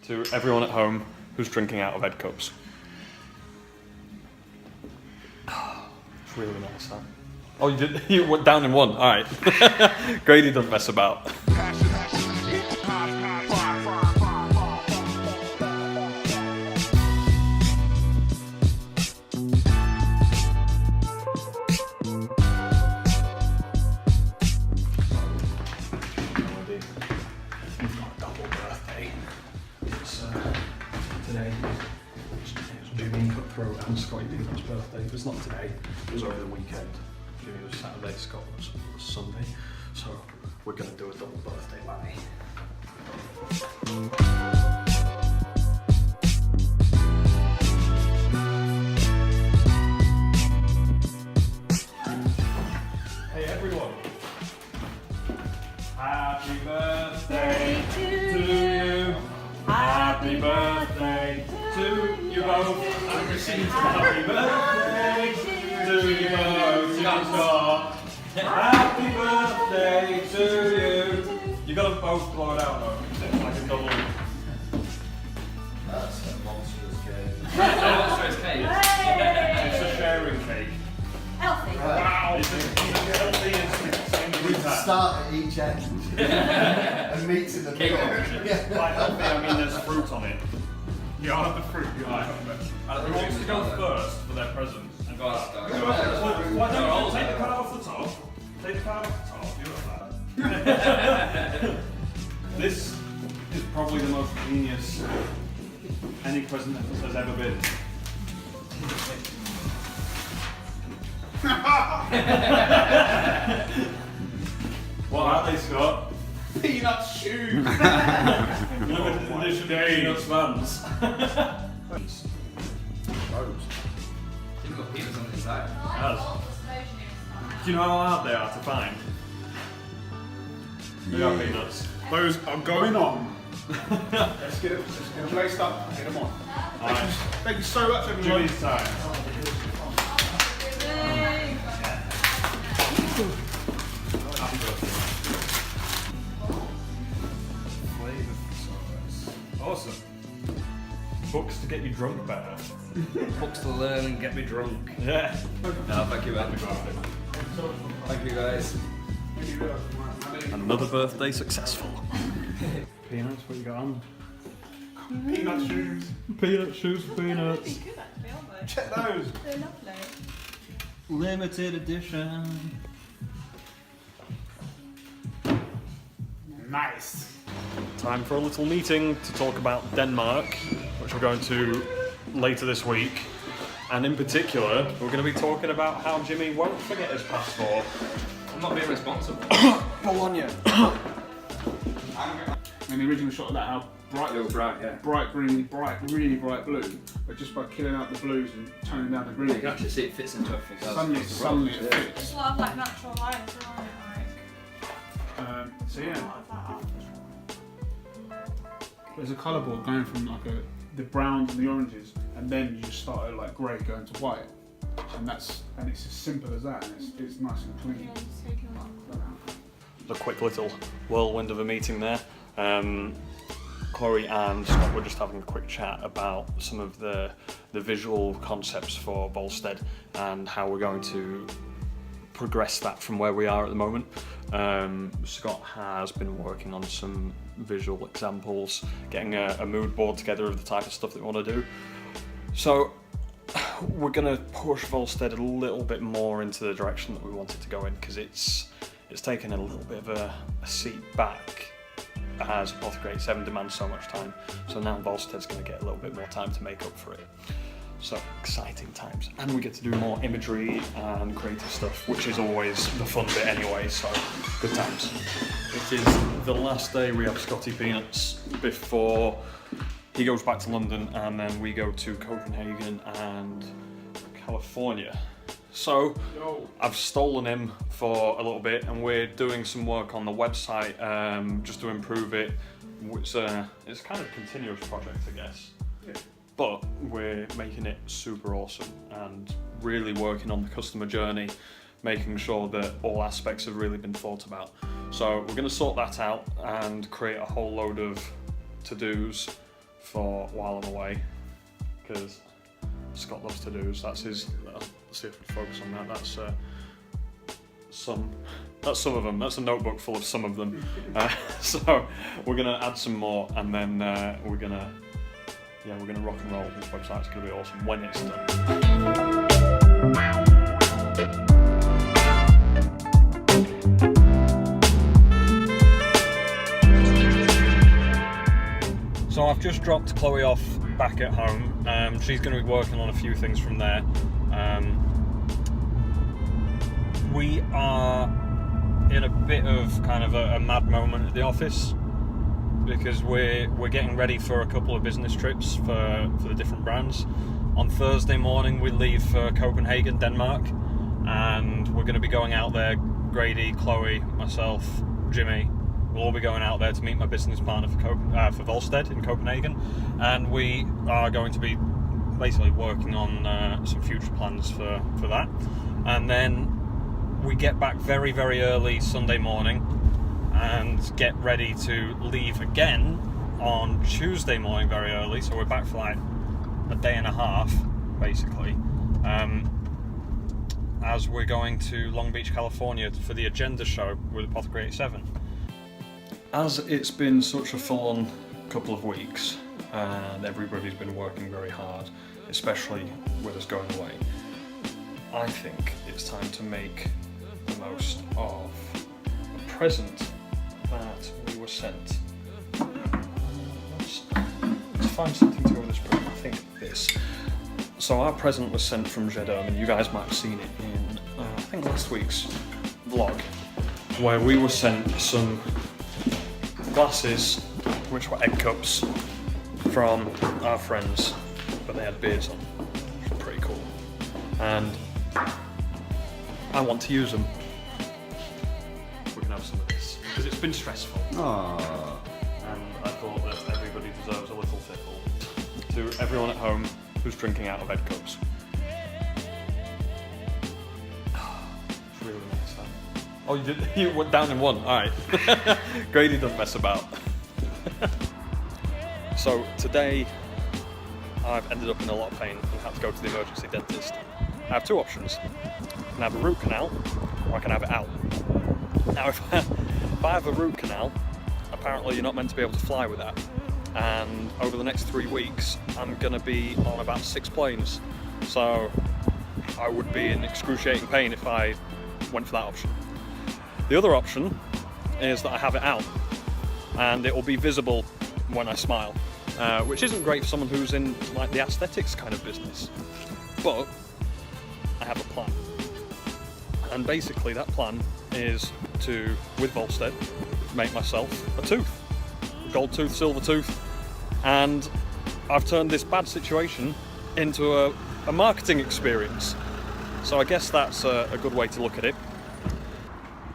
to everyone at home who's drinking out of Ed cups. It's really nice, that. Oh, you did? You went down in one. All right. Grady doesn't mess about. Today, it's Jimmy Cutthroat and Scotty Peanut's birthday. If it's not today, it was over the weekend. Jimmy was Saturday, Scott was Sunday. So we're going to do a double birthday party. Hey everyone! Happy birthday to you! Happy birthday to you both. Happy birthday to you both. Happy birthday to you. You gotta both blow it out though. It's like a double. That's a monstrous cake. That's a monstrous cake. It's a sharing cake. Healthy. Wow! It's healthy and We start at each end and meet in the middle. By healthy, I mean there's fruit on it. Yeah, I'll have the fruit. Who wants to go first for their presents? Go on, go. Why don't you take the card off the top? Take the card off the top. You know that. This is probably the most genius any present has ever been. What are they, Scott? Peanut shoes! Limited edition Peanuts Vans. You've got peanuts on the inside. Yes. Do you know how hard they are to find? They are peanuts. Those are going on. Let's get them placed up. Get them on. Alright. Thank you so much, everyone. Jimmy's time. Happy birthday. Awesome. Books to get you drunk better. Books to learn and get me drunk. Yeah. No, thank you, man. Thank you, guys. Another birthday successful. Peanuts, what you got on? Peanut shoes. Peanut shoes for peanuts. Good actually, aren't they? Check those. They're lovely. Limited edition. Nice. Time for a little meeting to talk about Denmark, which we're going to later this week. And in particular, we're going to be talking about how Jimmy won't forget his passport. I'm not being responsible. Bologna. And the original shot of that, how bright Little bright, yeah. bright green, bright, really bright blue, but just by killing out the blues and toning down the You green, can actually see it fits into everything else. suddenly it fits. Just love like natural lines, aren't it? So yeah, there's a colour board going from like the browns and the oranges, and then you just start at like grey going to white, and it's as simple as that, and it's nice and clean. Yeah, just taking a lot. A quick little whirlwind of a meeting there. Chloe and Scott were just having a quick chat about some of the visual concepts for Volstead and how we're going to progress that from where we are at the moment. Scott has been working on some visual examples, getting a mood board together of the type of stuff that we want to do. So we're going to push Volstead a little bit more into the direction that we want it to go in, because it's taken a little bit of a seat back as Apothecary 7 demands so much time. So now Volstead's going to get a little bit more time to make up for it. So exciting times, and we get to do more imagery and creative stuff, which is always the fun bit anyway, so good times. It is the last day we have Scotty Peanuts before he goes back to London, and then we go to Copenhagen and California. So I've stolen him for a little bit, and we're doing some work on the website just to improve it. It's kind of a continuous project, I guess. Yeah. But we're making it super awesome and really working on the customer journey, making sure that all aspects have really been thought about. So we're going to sort that out and create a whole load of to-dos for while I'm away, because Scott loves to do. So that's his. Let's see if we focus on that. That's some of them. That's a notebook full of some of them. So we're gonna add some more, and then we're gonna rock and roll. This website's gonna be awesome when it's done. So I've just dropped Chloe off back at home. She's going to be working on a few things from there. We are in a bit of kind of a mad moment at the office because we're getting ready for a couple of business trips for the different brands. On Thursday morning we leave for Copenhagen, Denmark, and we're going to be going out there. Grady, Chloe, myself, Jimmy. We'll all be going out there to meet my business partner for Volstead in Copenhagen, and we are going to be basically working on some future plans for that. And then we get back very, very early Sunday morning and get ready to leave again on Tuesday morning very early, so we're back for like a day and a half basically, as we're going to Long Beach, California for the Agenda show with Apothecary 87. As it's been such a full-on couple of weeks and everybody's been working very hard, especially with us going away, I think it's time to make the most of a present that we were sent. Let's find something to go with this present. I think this. So our present was sent from Jedom, and you guys might have seen it in I think last week's vlog, where we were sent some glasses which were egg cups from our friends, but they had beards on, which was pretty cool. And I want to use them. We're gonna have some of this because it's been stressful. Aww. And I thought that everybody deserves a little tickle. To everyone at home who's drinking out of egg cups. It's really nice that. Oh, you did? You went down in one. All right. Grady doesn't mess about. So today I've ended up in a lot of pain and had to go to the emergency dentist. I have two options. I can have a root canal, or I can have it out. Now, if I have a root canal, apparently you're not meant to be able to fly with that. And over the next 3 weeks, I'm going to be on about 6 planes. So I would be in excruciating pain if I went for that option. The other option is that I have it out, and it will be visible when I smile, which isn't great for someone who's in like the aesthetics kind of business. But I have a plan. And basically that plan is to, with Volstead, make myself a tooth. Gold tooth, silver tooth. And I've turned this bad situation into a marketing experience. So I guess that's a good way to look at it.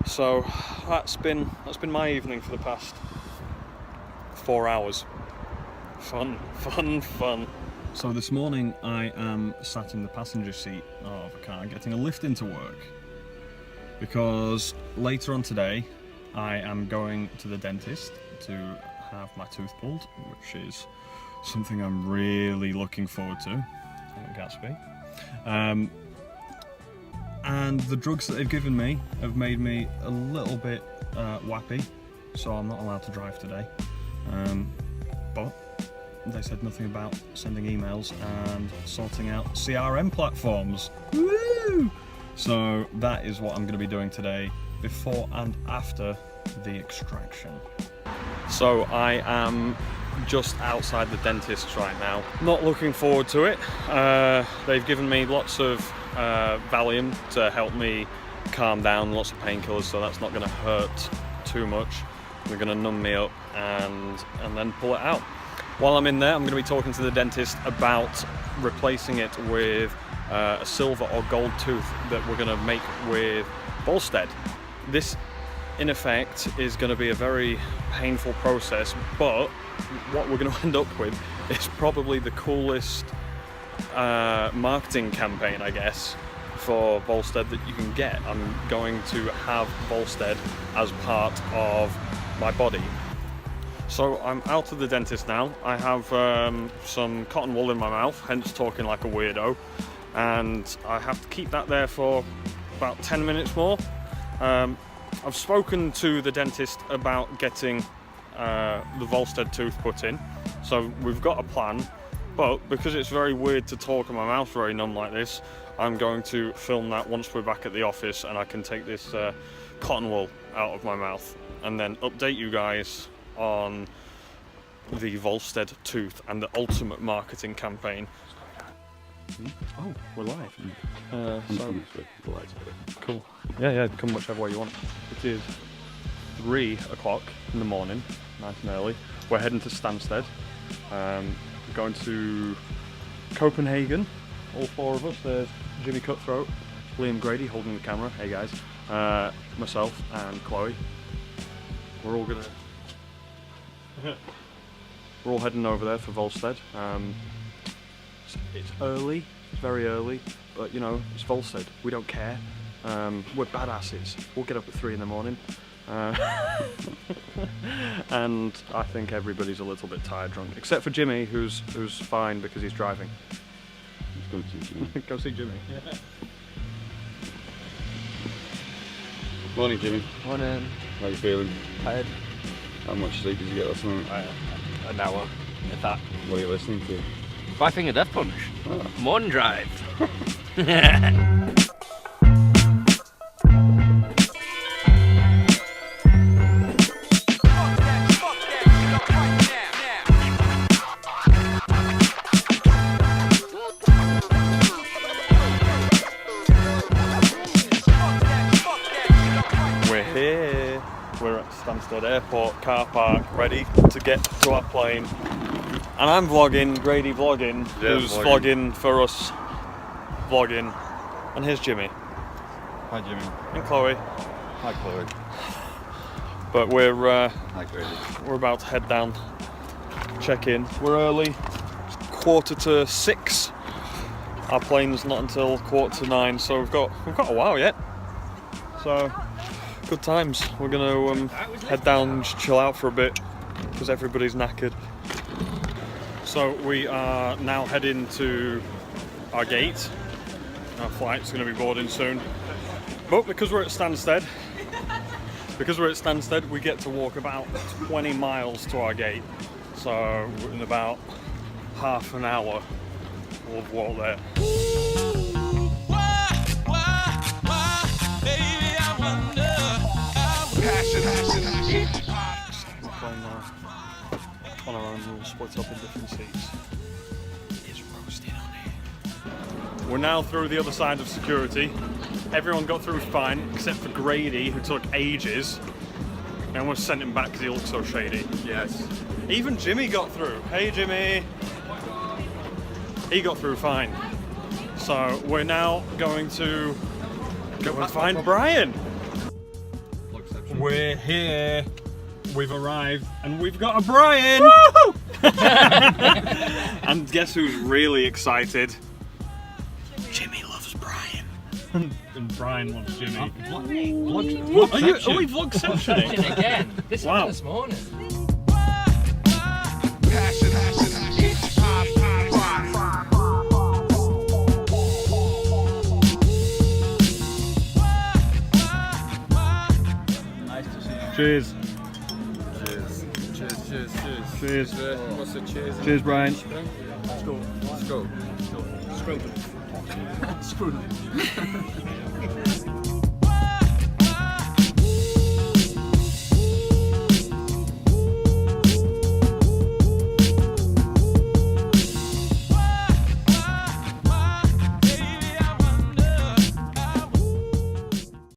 So that's been my evening for the past 4 hours. Fun, fun, fun. So this morning I am sat in the passenger seat of a car getting a lift into work, because later on today I am going to the dentist to have my tooth pulled, which is something I'm really looking forward to. Gatsby. And the drugs that they've given me have made me a little bit wappy, so I'm not allowed to drive today. But they said nothing about sending emails and sorting out CRM platforms. Woo! So that is what I'm going to be doing today, before and after the extraction. So I am just outside the dentist's right now. Not looking forward to it. They've given me lots of Valium to help me calm down, lots of painkillers, so that's not going to hurt too much. They're going to numb me up and then pull it out. While I'm in there, I'm going to be talking to the dentist about replacing it with a silver or gold tooth that we're going to make with Volstead. This, in effect, is going to be a very painful process, but what we're going to end up with is probably the coolest marketing campaign, I guess, for Volstead that you can get. I'm going to have Volstead as part of my body. So I'm out of the dentist now. I have some cotton wool in my mouth, hence talking like a weirdo, and I have to keep that there for about 10 minutes more. I've spoken to the dentist about getting the Volstead tooth put in, so we've got a plan, but because it's very weird to talk and my mouth's very numb like this, I'm going to film that once we're back at the office and I can take this cotton wool out of my mouth and then update you guys on the Volstead tooth and the ultimate marketing campaign. Oh, we're live. So cool. Yeah, come whichever way you want. It is 3 o'clock in the morning, nice and early. We're heading to Stansted. We're going to Copenhagen, all 4 of us. There's Jimmy Cutthroat, Liam Grady holding the camera, hey guys, myself and Chloe. We're all heading over there for Volstead. It's early, it's very early, but you know, it's Volstead, we don't care. We're badasses, we'll get up at 3 in the morning. And I think everybody's a little bit tired drunk, except for Jimmy, who's fine because he's driving. Let's go see Jimmy. Go see Jimmy. Yeah. Morning, Jimmy. Morning. How you feeling? Tired. How much sleep did you get last night? An hour, if that. What are you listening to? Five Finger Death Punch. Oh. Morning Drive. We're here. We're at Stansted Airport car park, ready to get to our plane. And I'm vlogging, Grady vlogging, Yeah, who's vlogging. vlogging for us, vlogging. And here's Jimmy Hi, Jimmy. and Chloe. Hi, Chloe. But we're Hi, Grady. about to head down, check in. We're early. It's 6:45. Our plane's not until 8:45, so we've got a while yet. So good times. We're gonna head down and just chill out for a bit because everybody's knackered. So we are now heading to our gate. Our flight's going to be boarding soon. But because we're at Stansted, we get to walk about 20 miles to our gate. So in about half an hour, we'll walk there. We're playing now on our own, we'll split up in different seats. It's roasted on here. We're now through the other side of security. Everyone got through fine, except for Grady, who took ages. And almost sent him back because he looked so shady. Yes. Even Jimmy got through. Hey Jimmy! He got through fine. So we're now going to go and find Brian. We're here. We've arrived and we've got a Brian! Woo! And guess who's really excited? Jimmy loves Brian. And Brian loves Jimmy. Are we vlogceptioning? Again. This Wow. happened this morning. Nice to see you. Cheers. Cheers. Cheers, cheers, cheers. Cheers. What's the cheers? Cheers, Brian. Let's go. Let's go. Screw them.